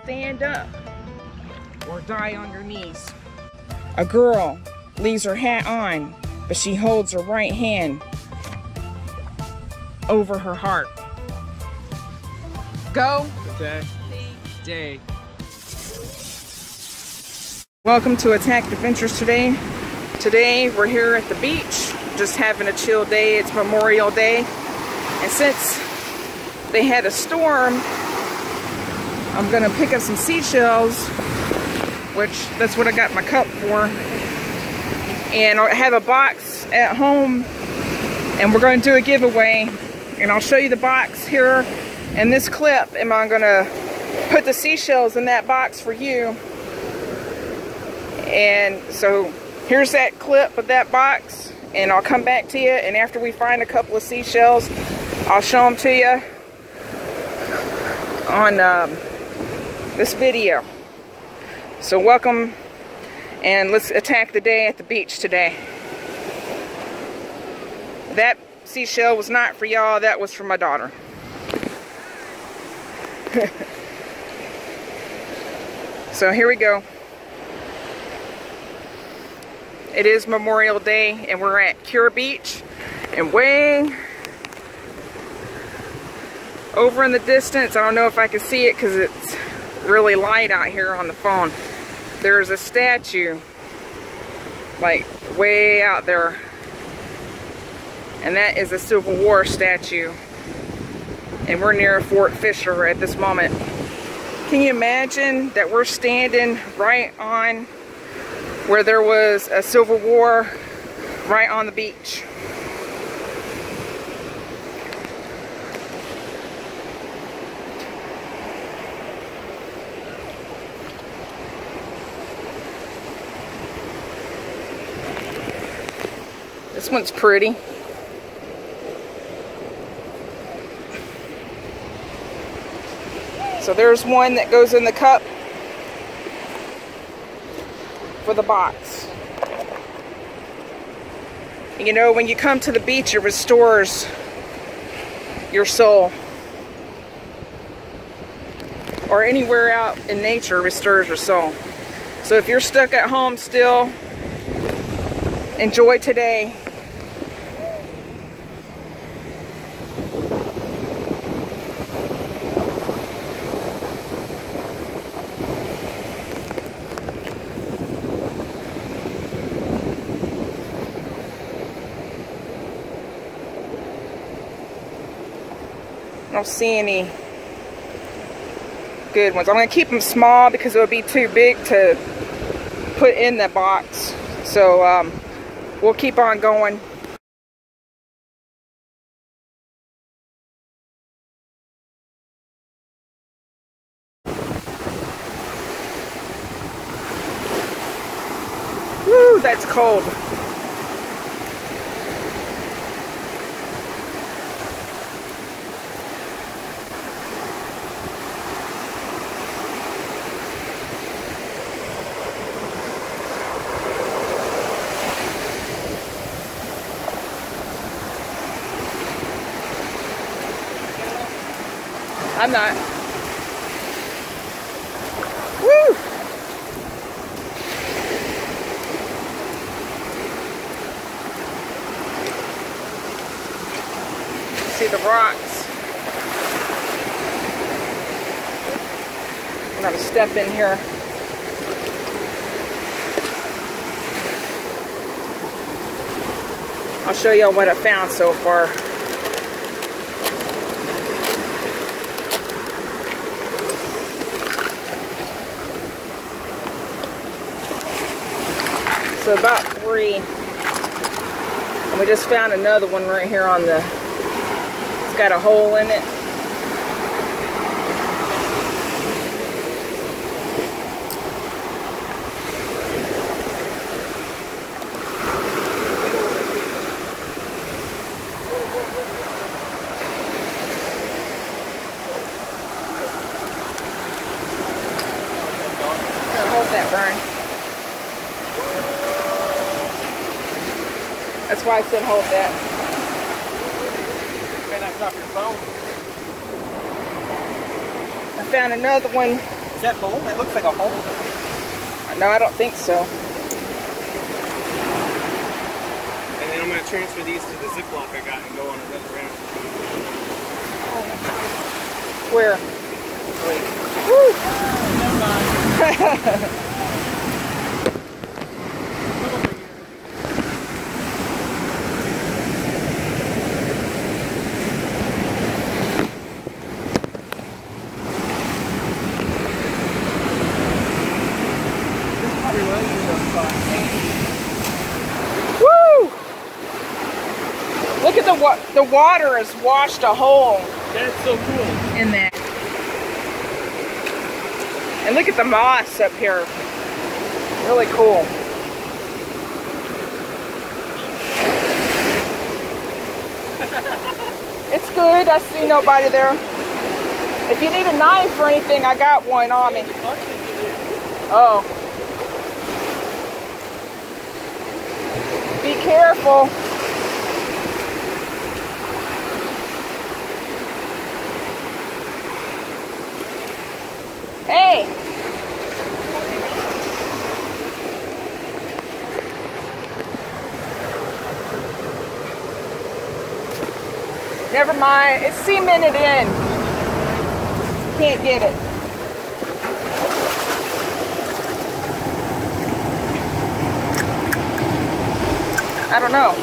Stand up or die on your knees. A girl leaves her hat on, but she holds her right hand over her heart. Go. Day. Welcome to Attackett Adventures today. Today we're here at the beach, just having a chill day. It's Memorial Day. And since they had a storm, I'm gonna pick up some seashells, which that's what I got my cup for. And I have a box at home, and we're gonna do a giveaway. And I'll show you the box here in this clip, and I'm gonna put the seashells in that box for you. And so here's that clip of that box, and I'll come back to you, and after we find a couple of seashells, I'll show them to you on this video. So welcome, and let's attack the day at the beach today. That seashell was not for y'all, that was for my daughter. So here we go. It is Memorial Day, and we're at Cure Beach, and way over in the distance, I don't know if I can see it because it's really light out here on the phone, there's a statue like way out there, and that is a Civil War statue, and we're near Fort Fisher at this moment. Can you imagine that we're standing right on where there was a Civil War, right on the beach? This one's pretty. So there's one that goes in the cup for the box. You know, when you come to the beach, it restores your soul. Or anywhere out in nature restores your soul. So if you're stuck at home still, enjoy today. I don't see any good ones. I'm going to keep them small because it would be too big to put in the box. So we'll keep on going. Woo, that's cold. I'm not. Woo! See the rocks. I'm gonna step in here. I'll show y'all what I found so far. So about 3, and we just found another one right here on the, it's got a hole in it. Hold that, Brian. That's why I said hold that. You may not drop your phone. I found another one Is that home? That looks like a home. No, I don't think so. And then I'm going to transfer these to the Ziploc I got and go on another round. Where? Woo! Never mind. Woo! Look at the water has washed a hole. That's so cool. In that. And look at the moss up here. Really cool. It's good. I see nobody there. If you need a knife or anything, I got one on me. Oh. Be careful. Hey. Never mind. It's cemented in. Can't get it. I don't know.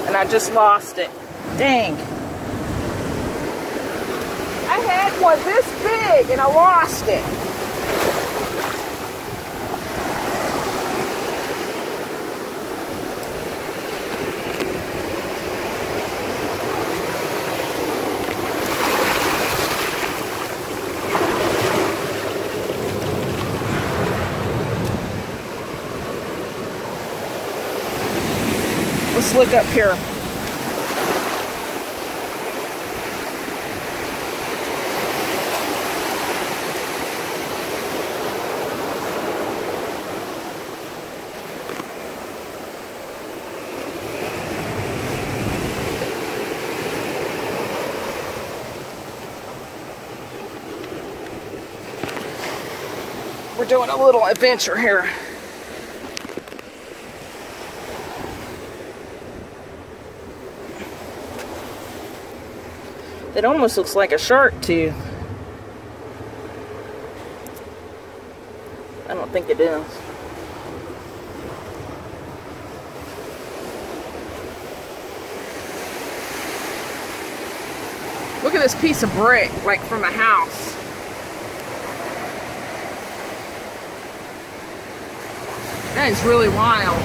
And I just lost it. Dang. I had one this big and I lost it. Let's look up here. We're doing a little adventure here. It almost looks like a shark tooth. I don't think it is. Look at this piece of brick, like from a house. That is really wild.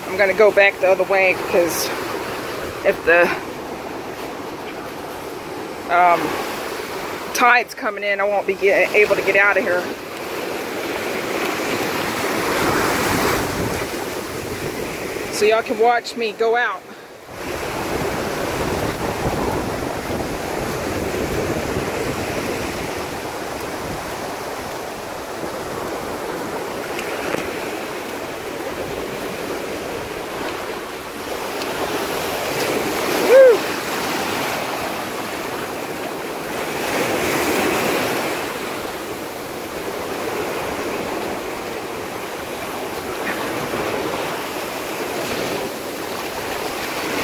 I'm going to go back the other way because if the tide's coming in, I won't be able to get out of here. So y'all can watch me go out.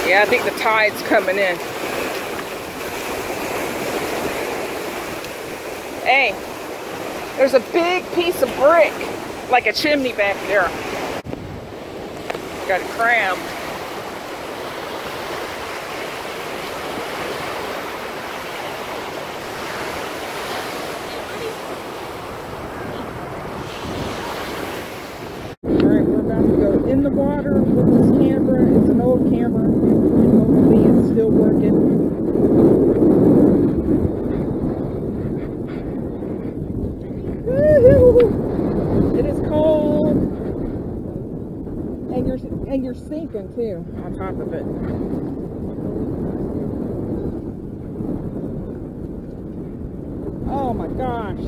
Yeah, I think the tide's coming in. Hey, there's a big piece of brick, like a chimney back there. Got a crab. Alright, we're about to go in the water with this camera. It's an old camera. Hopefully it's still working. It is cold. And you're sinking too on top of it. gosh.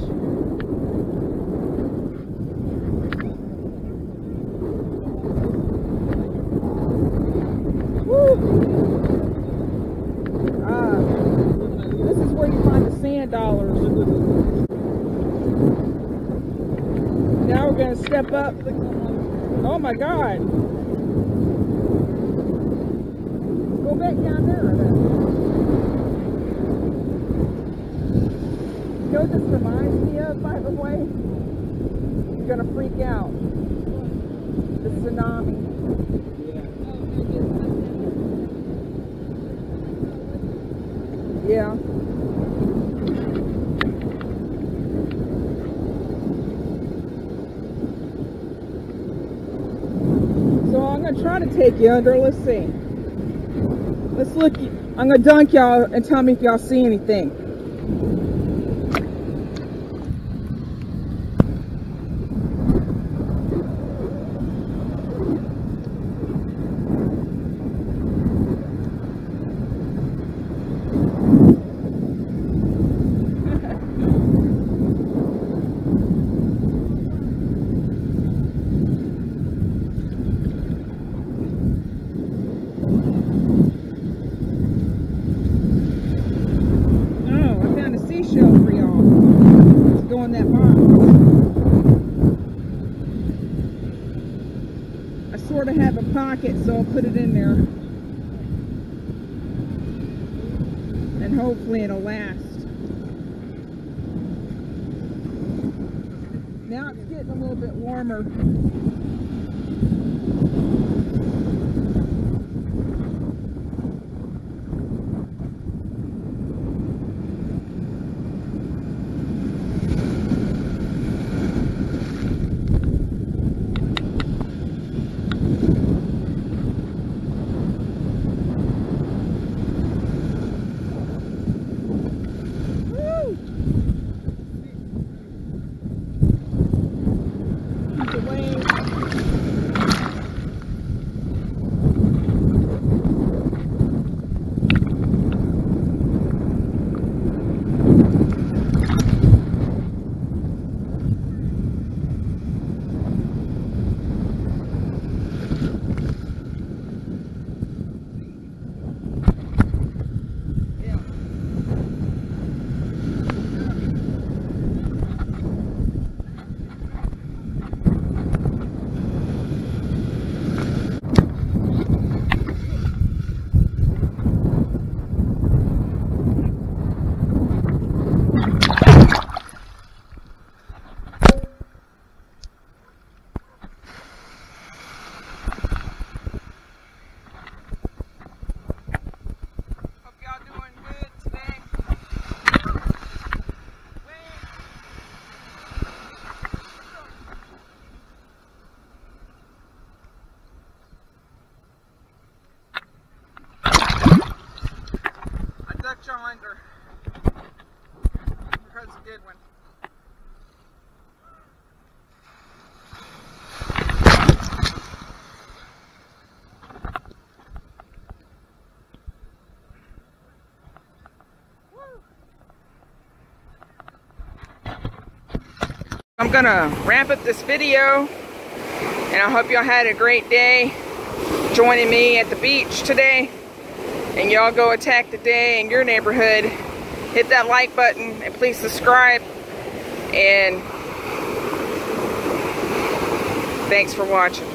Woo. This is where you find the sand dollars. Now we're going to step up. Oh my God. Go back down there. You know what this reminds me of, by the way? You're going to freak out. The tsunami. Yeah. So I'm going to try to take you under. Let's see. Let's look. I'm going to dunk y'all and tell me if y'all see anything. I sort of have a pocket, so I'll put it in there. And hopefully it'll last. Now it's getting a little bit warmer. Under because a good one. I'm gonna wrap up this video, and I hope y'all had a great day joining me at the beach today. And y'all go attack the day in your neighborhood. Hit that like button and please subscribe. And thanks for watching.